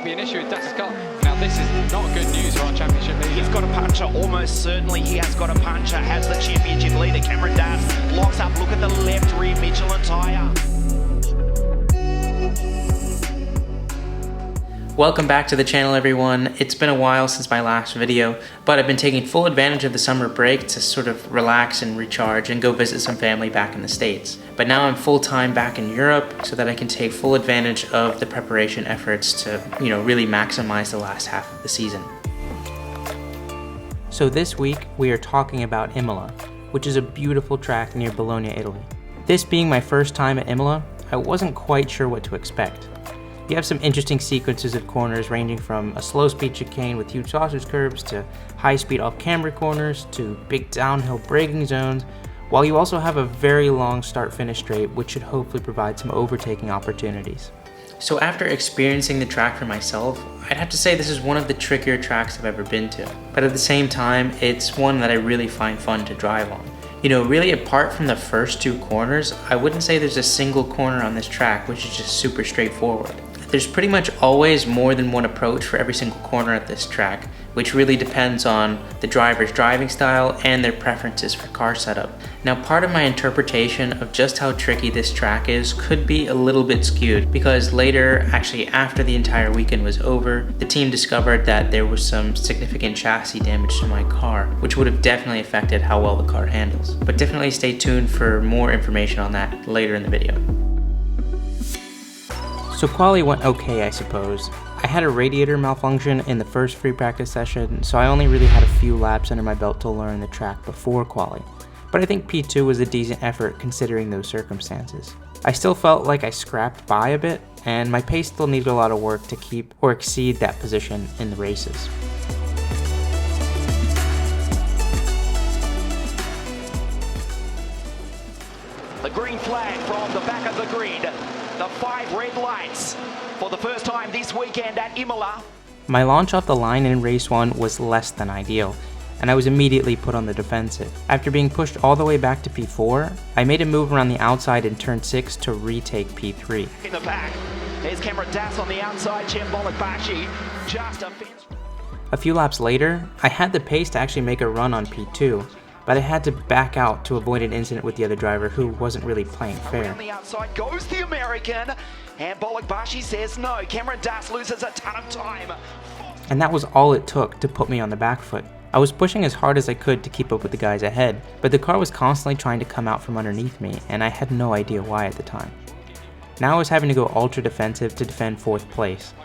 might be an issue with Das's car. Now this is not good news for our championship leader. He's got a puncher, almost certainly he has got a puncher, has the championship leader. Cameron Das locks up, look at the left rear Michelin tyre. Welcome back to the channel, everyone. It's been a while since my last video, but I've been taking full advantage of the summer break to sort of relax and recharge and go visit some family back in the States. But now I'm full-time back in Europe so that I can take full advantage of the preparation efforts to, really maximize the last half of the season. So this week we are talking about Imola, which is a beautiful track near Bologna, Italy. This being my first time at Imola, I wasn't quite sure what to expect. You have some interesting sequences of corners ranging from a slow speed chicane with huge sausage curbs to high speed off-camber corners to big downhill braking zones, while you also have a very long start-finish straight which should hopefully provide some overtaking opportunities. So after experiencing the track for myself, I'd have to say this is one of the trickier tracks I've ever been to. But at the same time, it's one that I really find fun to drive on. Really apart from the first two corners, I wouldn't say there's a single corner on this track which is just super straightforward. There's pretty much always more than one approach for every single corner at this track, which really depends on the driver's driving style and their preferences for car setup. Now, part of my interpretation of just how tricky this track is could be a little bit skewed, because later, actually after the entire weekend was over, the team discovered that there was some significant chassis damage to my car, which would have definitely affected how well the car handles. But definitely stay tuned for more information on that later in the video. So quali went okay, I suppose. I had a radiator malfunction in the first free practice session, so I only really had a few laps under my belt to learn the track before quali. But I think P2 was a decent effort considering those circumstances. I still felt like I scrapped by a bit, and my pace still needed a lot of work to keep or exceed that position in the races. The green flag from the back of the grid. The 5 red lights for the first time this weekend at Imola. My launch off the line in race 1 was less than ideal, and I was immediately put on the defensive. After being pushed all the way back to P4, I made a move around the outside in turn 6 to retake P3. In the back, there's Cameron Das on the outside, Bashi just a fence. A few laps later, I had the pace to actually make a run on P2, but I had to back out to avoid an incident with the other driver who wasn't really playing fair. Around the outside goes the American, and Bashi says no. Cameron Das loses a ton of time. And that was all it took to put me on the back foot. I was pushing as hard as I could to keep up with the guys ahead, but the car was constantly trying to come out from underneath me, and I had no idea why at the time. Now I was having to go ultra defensive to defend 4th place.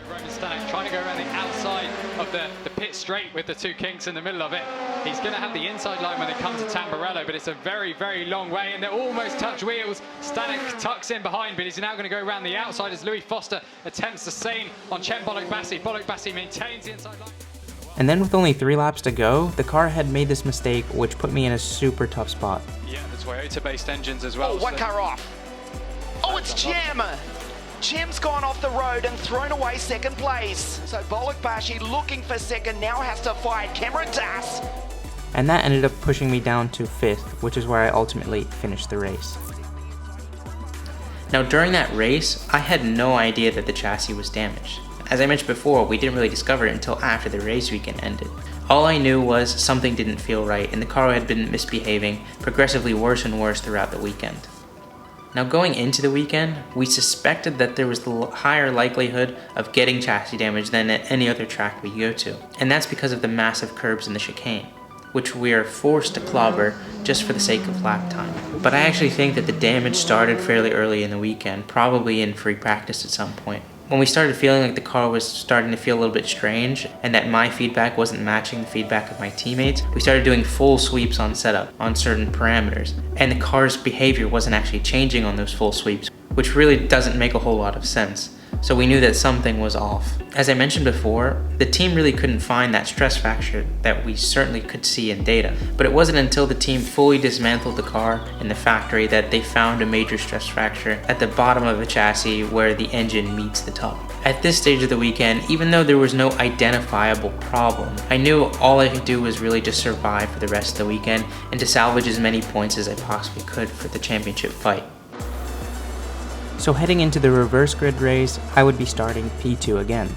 Trying to go around the outside of the pit straight with the two kinks in the middle of it. He's going to have the inside line when it comes to Tamburello, but it's a very, very long way, and they almost touch wheels. Stanek tucks in behind, but he's now going to go around the outside as Louis Foster attempts the same on Bolek-Bassi. Bolek-Bassi maintains the inside line. And then with only 3 laps to go, the car had made this mistake, which put me in a super tough spot. Yeah, the Toyota-based engines as well. Oh, one car off. Oh, it's Jem. Jem's gone off the road and thrown away 2nd place. So Bolek-Bassi looking for 2nd, now has to fight Cameron Das. And that ended up pushing me down to 5th, which is where I ultimately finished the race. Now during that race, I had no idea that the chassis was damaged. As I mentioned before, we didn't really discover it until after the race weekend ended. All I knew was something didn't feel right, and the car had been misbehaving progressively worse and worse throughout the weekend. Now going into the weekend, we suspected that there was the higher likelihood of getting chassis damage than at any other track we go to. And that's because of the massive curbs in the chicane, which we are forced to clobber just for the sake of lap time. But I actually think that the damage started fairly early in the weekend, probably in free practice at some point. When we started feeling like the car was starting to feel a little bit strange and that my feedback wasn't matching the feedback of my teammates, we started doing full sweeps on setup on certain parameters. And the car's behavior wasn't actually changing on those full sweeps, which really doesn't make a whole lot of sense. So we knew that something was off. As I mentioned before, the team really couldn't find that stress fracture that we certainly could see in data. But it wasn't until the team fully dismantled the car in the factory that they found a major stress fracture at the bottom of the chassis where the engine meets the top. At this stage of the weekend, even though there was no identifiable problem, I knew all I could do was really just survive for the rest of the weekend and to salvage as many points as I possibly could for the championship fight. So heading into the reverse grid race, I would be starting P2 again.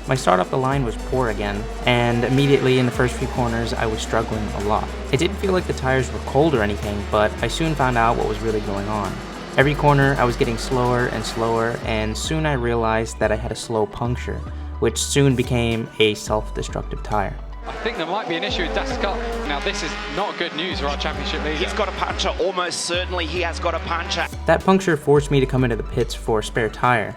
My start off the line was poor again, and immediately in the first few corners I was struggling a lot. It didn't feel like the tires were cold or anything, but I soon found out what was really going on. Every corner I was getting slower and slower, and soon I realized that I had a slow puncture, which soon became a self-destructive tire. I think there might be an issue with Das car. Now this is not good news for our championship leader. He's got a puncture, almost certainly he has got a puncture. That puncture forced me to come into the pits for a spare tire.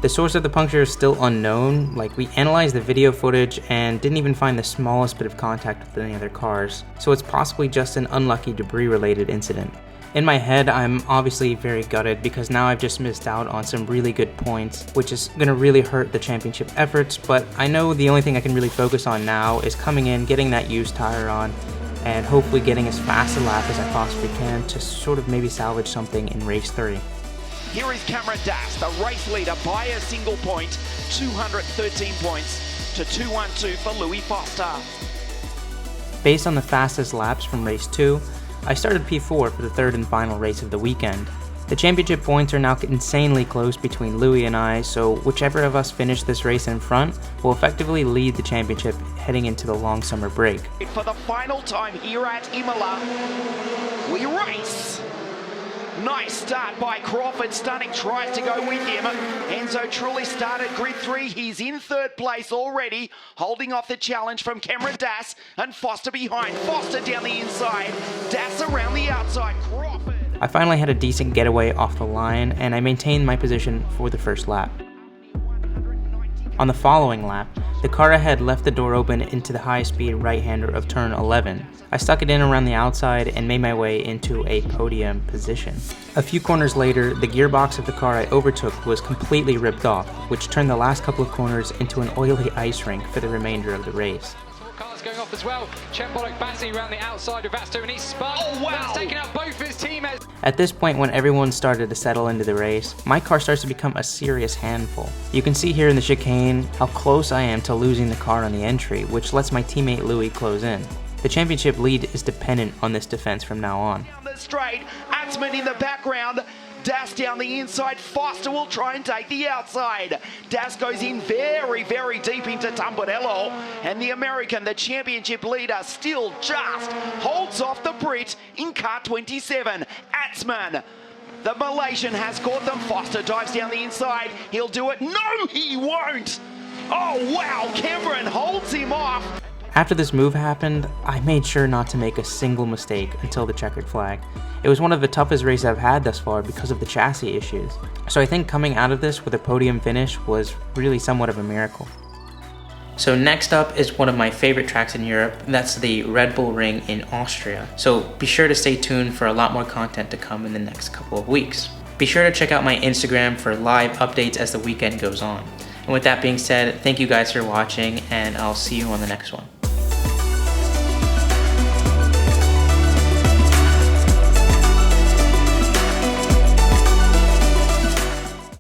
The source of the puncture is still unknown. Like, we analyzed the video footage and didn't even find the smallest bit of contact with any other cars, so it's possibly just an unlucky debris-related incident. In my head, I'm obviously very gutted because now I've just missed out on some really good points, which is going to really hurt the championship efforts, but I know the only thing I can really focus on now is coming in, getting that used tire on, and hopefully getting as fast a lap as I possibly can to sort of maybe salvage something in race 3. Here is Cameron Das, the race leader by a single point, 213 points to 212 for Louis Foster. Based on the fastest laps from race 2, I started P4 for the third and final race of the weekend. The championship points are now insanely close between Louis and I, so whichever of us finish this race in front will effectively lead the championship heading into the long summer break. For the final time here at Imola, we race. Nice start by Crawford, Stunning tries to go with him. Enzo truly started grid 3, he's in third place already, holding off the challenge from Cameron Das, and Foster behind, Foster down the inside, Das around the outside, Crawford. I finally had a decent getaway off the line, and I maintained my position for the first lap. On the following lap, the car ahead left the door open into the high-speed right-hander of turn 11. I stuck it in around the outside and made my way into a podium position. A few corners later, the gearbox of the car I overtook was completely ripped off, which turned the last couple of corners into an oily ice rink for the remainder of the race. Cars going off as well. Bollock Bassi around the outside of Vasto, and he's spun. Oh, wow. That's taken out both his teammates. At this point, when everyone started to settle into the race, my car starts to become a serious handful. You can see here in the chicane how close I am to losing the car on the entry, which lets my teammate Louis close in. The championship lead is dependent on this defense from now on. Down the straight, Atzman in the background, Das down the inside, Foster will try and take the outside. Das goes in very, very deep into Tamburello, and the American, the championship leader, still just holds off the Brit in car 27. Atzman, the Malaysian, has caught them. Foster dives down the inside, he'll do it. No, he won't! Oh wow, Cameron holds him off. After this move happened, I made sure not to make a single mistake until the checkered flag. It was one of the toughest races I've had thus far because of the chassis issues. So I think coming out of this with a podium finish was really somewhat of a miracle. So next up is one of my favorite tracks in Europe, and that's the Red Bull Ring in Austria. So be sure to stay tuned for a lot more content to come in the next couple of weeks. Be sure to check out my Instagram for live updates as the weekend goes on. And with that being said, thank you guys for watching, and I'll see you on the next one.